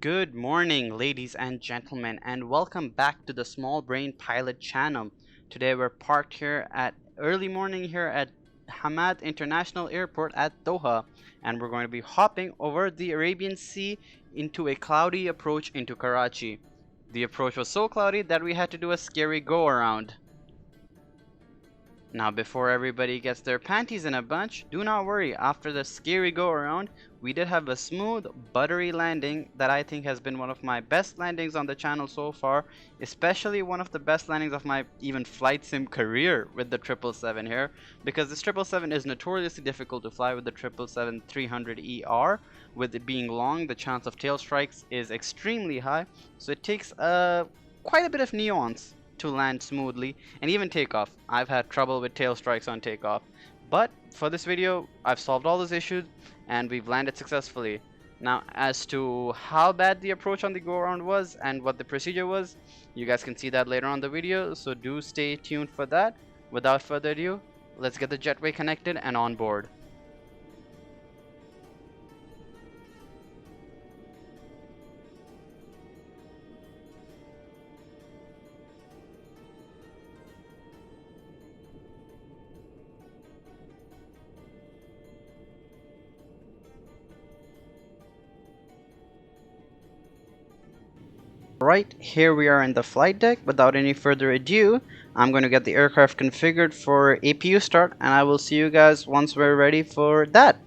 Good morning, ladies and gentlemen, and welcome back to the Small Brain Pilot channel. Today we're parked here at early morning here at Hamad International Airport at Doha, and we're going to be hopping over the Arabian Sea into a cloudy approach into Karachi. The approach was so cloudy that we had to do a scary go around. Now, before everybody gets their panties in a bunch, do not worry. After the scary go around, we did have a smooth, buttery landing that I think has been one of my best landings on the channel so far, especially one of the best landings of my even flight sim career with the 777 here, because this 777 is notoriously difficult to fly with the 777-300ER. With it being long, the chance of tail strikes is extremely high, so it takes quite a bit of nuance to land smoothly and even take off. I've had trouble with tail strikes on takeoff, but for this video I've solved all those issues and we've landed successfully. Now, as to how bad the approach on the go around was and what the procedure was, you guys can see that later on the video, so do stay tuned for that. Without further ado, let's get the jetway connected and on board. Right, here we are in the flight deck. Without any further ado, I'm going to get the aircraft configured for APU start, and I will see you guys once we're ready for that.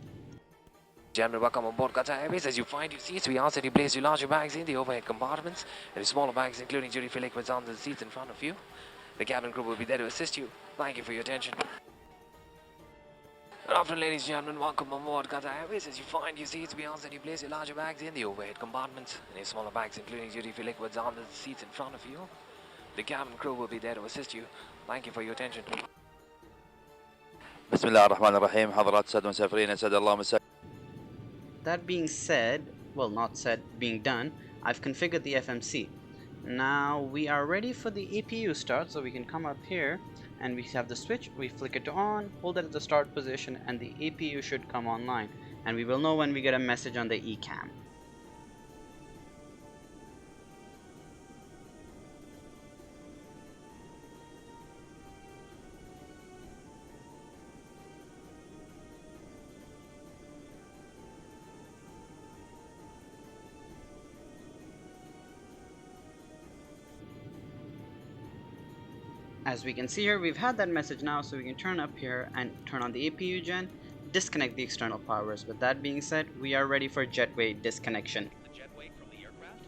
Gentlemen, welcome on board Qatar Airways. As you find your seats, we ask that you place your larger bags in the overhead compartments and your smaller bags, including duty-free liquids, on the seats in front of you. The cabin crew will be there to assist you. Thank you for your attention. Good afternoon, ladies and gentlemen. Welcome on board Qatar Airways. As you find your seats, we ask that you place your larger bags in the overhead compartments and your smaller bags, including duty-free liquids, on the seats in front of you. The cabin crew will be there to assist you. Thank you for your attention. بسم الله الرحمن الرحيم. حضرات السادة المسافرين أسعد الله مساء. That being said, well, not said, being done, I've configured the FMC. Now we are ready for the APU start, so we can come up here and we have the switch. We flick it to on, hold it at the start position, and the APU should come online, and we will know when we get a message on the ECAM. As we can see here, we've had that message now, so we can turn up here and turn on the APU gen, disconnect the external powers. With that being said, we are ready for jetway disconnection. The jetway from the aircraft.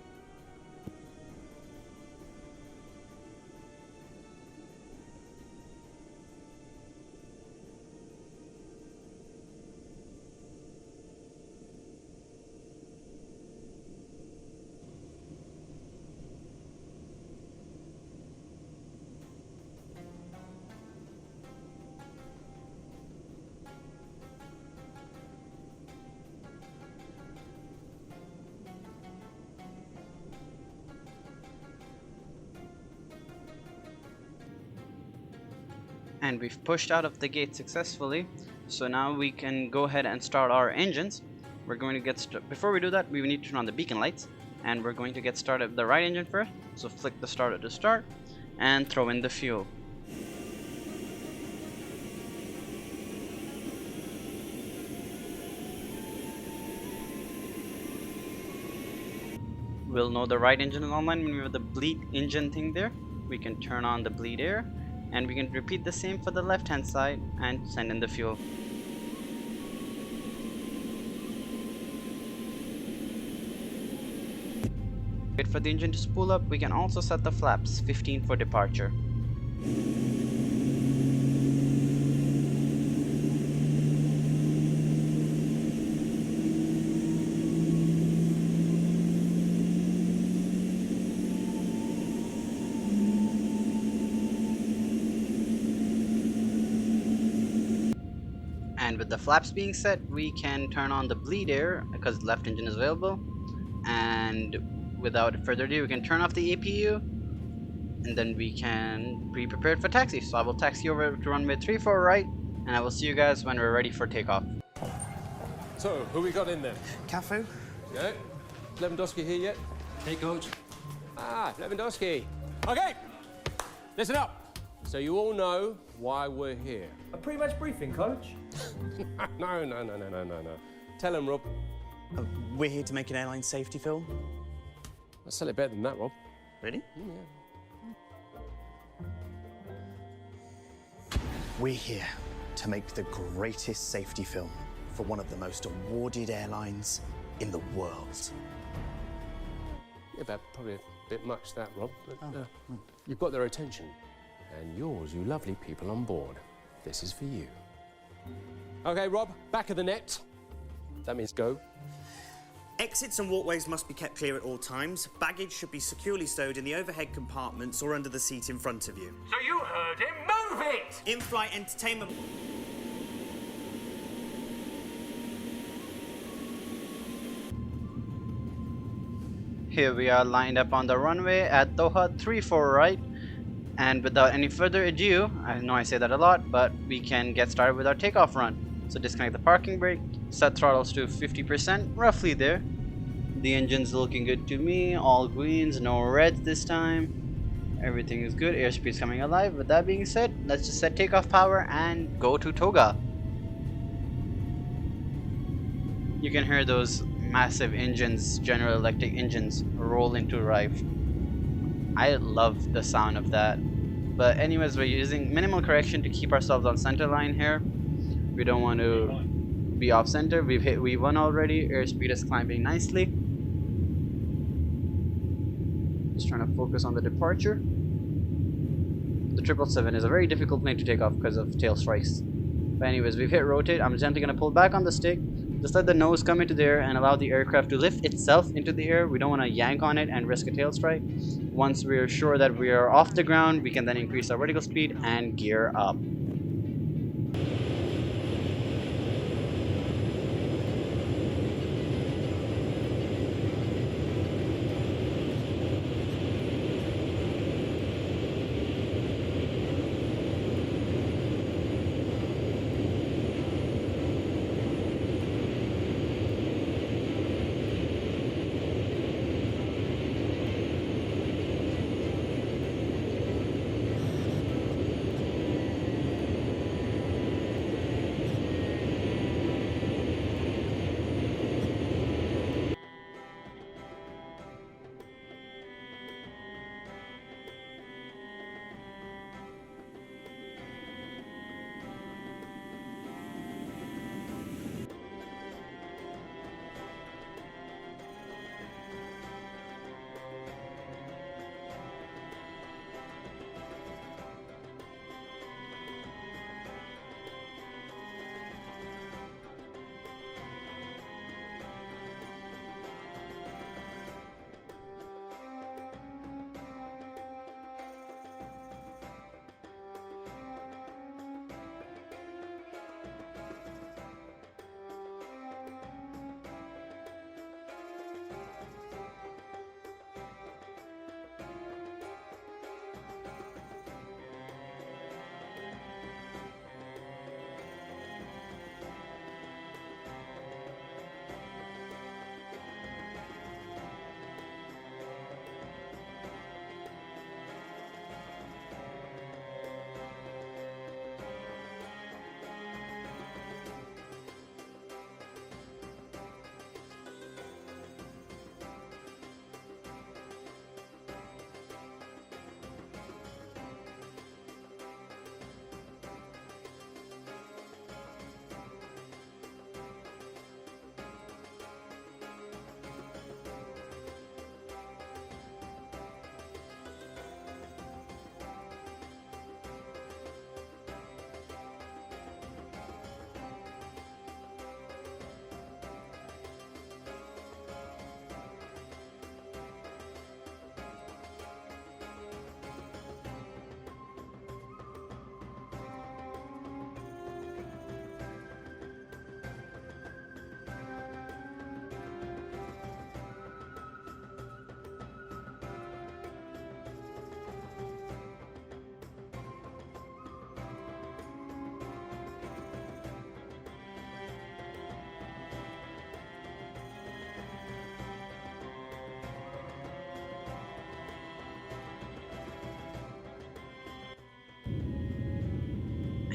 And we've pushed out of the gate successfully, so now we can go ahead and start our engines. We're going to get before we do that, we need to turn on the beacon lights, and we're going to get started with the right engine first. So flick the starter to start and throw in the fuel. We'll know the right engine is online when we have the bleed engine thing there. We can turn on the bleed air, and we can repeat the same for the left hand side and send in the fuel. Wait for the engine to spool up. We can also set the flaps 15 for departure. And with the flaps being set, we can turn on the bleed air because the left engine is available. And without further ado, we can turn off the APU, and then we can be prepared for taxi. So I will taxi over to runway 34 right, and I will see you guys when we're ready for takeoff. So, who we got in there? Cafu, Yeah. Lewandowski here yet? Hey, Coach. Ah, Lewandowski. Okay, listen up. So you all know why we're here. A pre-match briefing, Coach. No. Tell him, Rob. We're here to make an airline safety film. I'll sell it better than that, Rob. Really? Yeah. We're here to make the greatest safety film for one of the most awarded airlines in the world. Yeah, but probably a bit much that, Rob. But you've got their attention. And yours, you lovely people on board. This is for you. Okay, Rob, back of the net. That means go. Exits and walkways must be kept clear at all times. Baggage should be securely stowed in the overhead compartments or under the seat in front of you. So you heard him. Move it! In-flight entertainment... Here we are lined up on the runway at Doha 34 right, and without any further ado, I know I say that a lot, but we can get started with our takeoff run. So disconnect the parking brake, set throttles to 50%, roughly there. The engine's looking good to me, all greens, no reds this time. Everything is good, airspeed's coming alive. With that being said, let's just set takeoff power and go to Toga. You can hear those massive engines, General Electric engines, roll into arrive. I love the sound of that. But anyways, we're using minimal correction to keep ourselves on center line here. We don't want to be off center. We've hit V1 already. Airspeed is climbing nicely. Just trying to focus on the departure. The 777 is a very difficult plane to take off because of tail strikes. But anyways, we've hit rotate. I'm gently going to pull back on the stick. Just let the nose come into the air and allow the aircraft to lift itself into the air. We don't want to yank on it and risk a tail strike. Once we are sure that we are off the ground, we can then increase our vertical speed and gear up.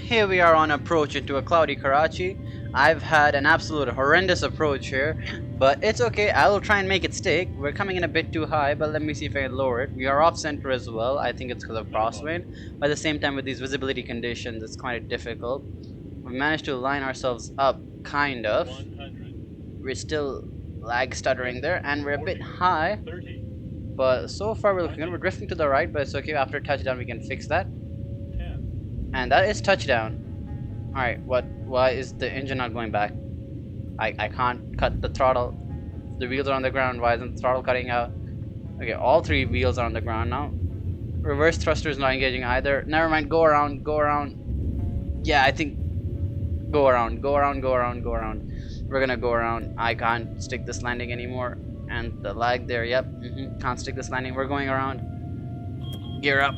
here we are on approach into a cloudy Karachi. I've had an absolute horrendous approach here, but it's okay. I will try and make it stick. We're coming in a bit too high, but let me see if I can lower it. We are off center as well. I think it's because of crosswind. But at the same time, with these visibility conditions, it's quite difficult. We managed to line ourselves up, kind of. We're still lag stuttering there, and we're a bit high. But so far we're looking good. We're drifting to the right, but it's okay. After touchdown, we can fix that. And that is touchdown. Alright, why is the engine not going back? I can't cut the throttle. The wheels are on the ground. Why isn't the throttle cutting out? Okay, all three wheels are on the ground now. Reverse thruster is not engaging either. Never mind, go around, go around. Yeah, I think go around, go around, go around, go around. We're gonna go around. I can't stick this landing anymore. And the lag there, yep. Can't stick this landing. We're going around. Gear up.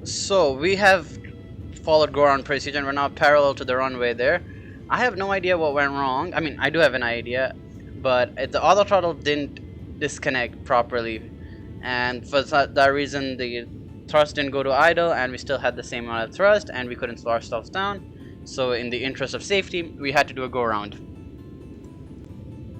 So we have followed go-around procedure and we're now parallel to the runway there. I have no idea what went wrong. I mean, I do have an idea, but the auto throttle didn't disconnect properly, and for that reason the thrust didn't go to idle, and we still had the same amount of thrust, and we couldn't slow ourselves down. So in the interest of safety, we had to do a go-around.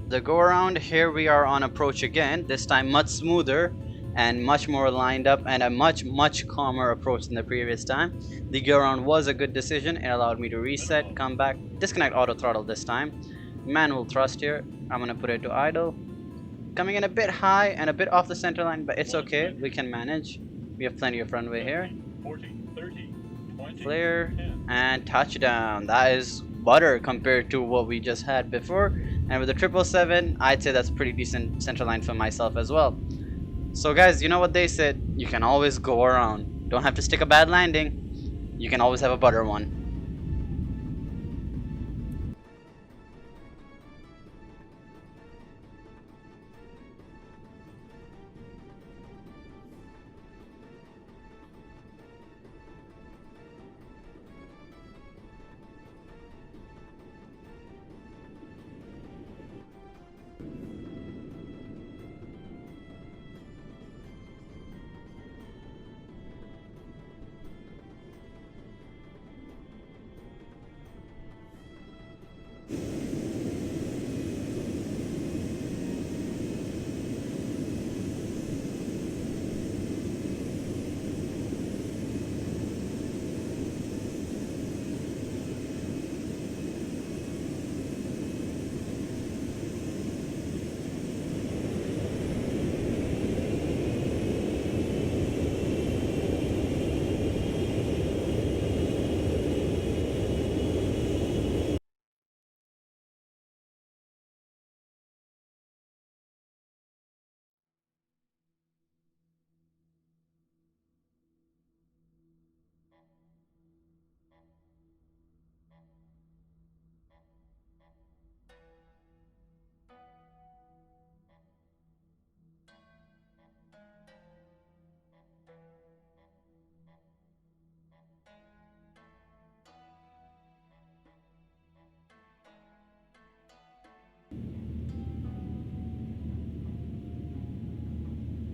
The go-around, here we are on approach again, this time much smoother and much more lined up, and a much calmer approach than the previous time. The go around was a good decision. It allowed me to reset, come back, disconnect auto throttle this time. Manual thrust here. I'm gonna put it to idle. Coming in a bit high and a bit off the center line, but it's okay. We can manage. We have plenty of runway here. Flare and touchdown. That is butter compared to what we just had before. And with the 777, I'd say that's pretty decent center line for myself as well. So guys, you know what they said, you can always go around. Don't have to stick a bad landing. You can always have a butter one.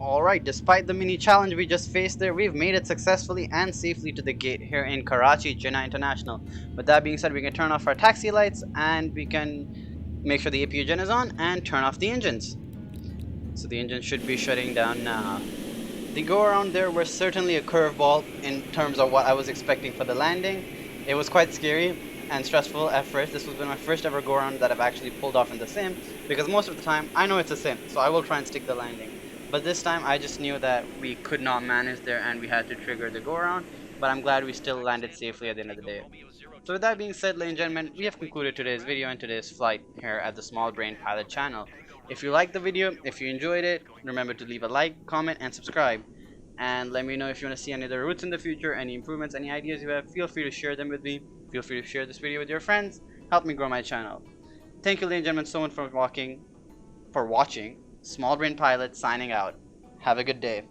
Alright, despite the mini challenge we just faced there, we've made it successfully and safely to the gate here in Karachi, Jinnah International. With that being said, we can turn off our taxi lights and we can make sure the APU gen is on and turn off the engines. So the engine should be shutting down now. The go around there was certainly a curveball in terms of what I was expecting for the landing. It was quite scary and stressful at first. This was my first ever go around that I've actually pulled off in the sim, because most of the time I know it's a sim, so I will try and stick the landing. But this time I just knew that we could not manage there and we had to trigger the go around, but I'm glad we still landed safely at the end of the day. So with that being said, ladies and gentlemen, we have concluded today's video and today's flight here at the Small Brain Pilot channel. If you liked the video, if you enjoyed it, remember to leave a like, comment, and subscribe. And let me know if you want to see any other routes in the future, any improvements, any ideas you have. Feel free to share them with me. Feel free to share this video with your friends. Help me grow my channel. Thank you, ladies and gentlemen, so much for watching. Small Brain Pilot signing out. Have a good day.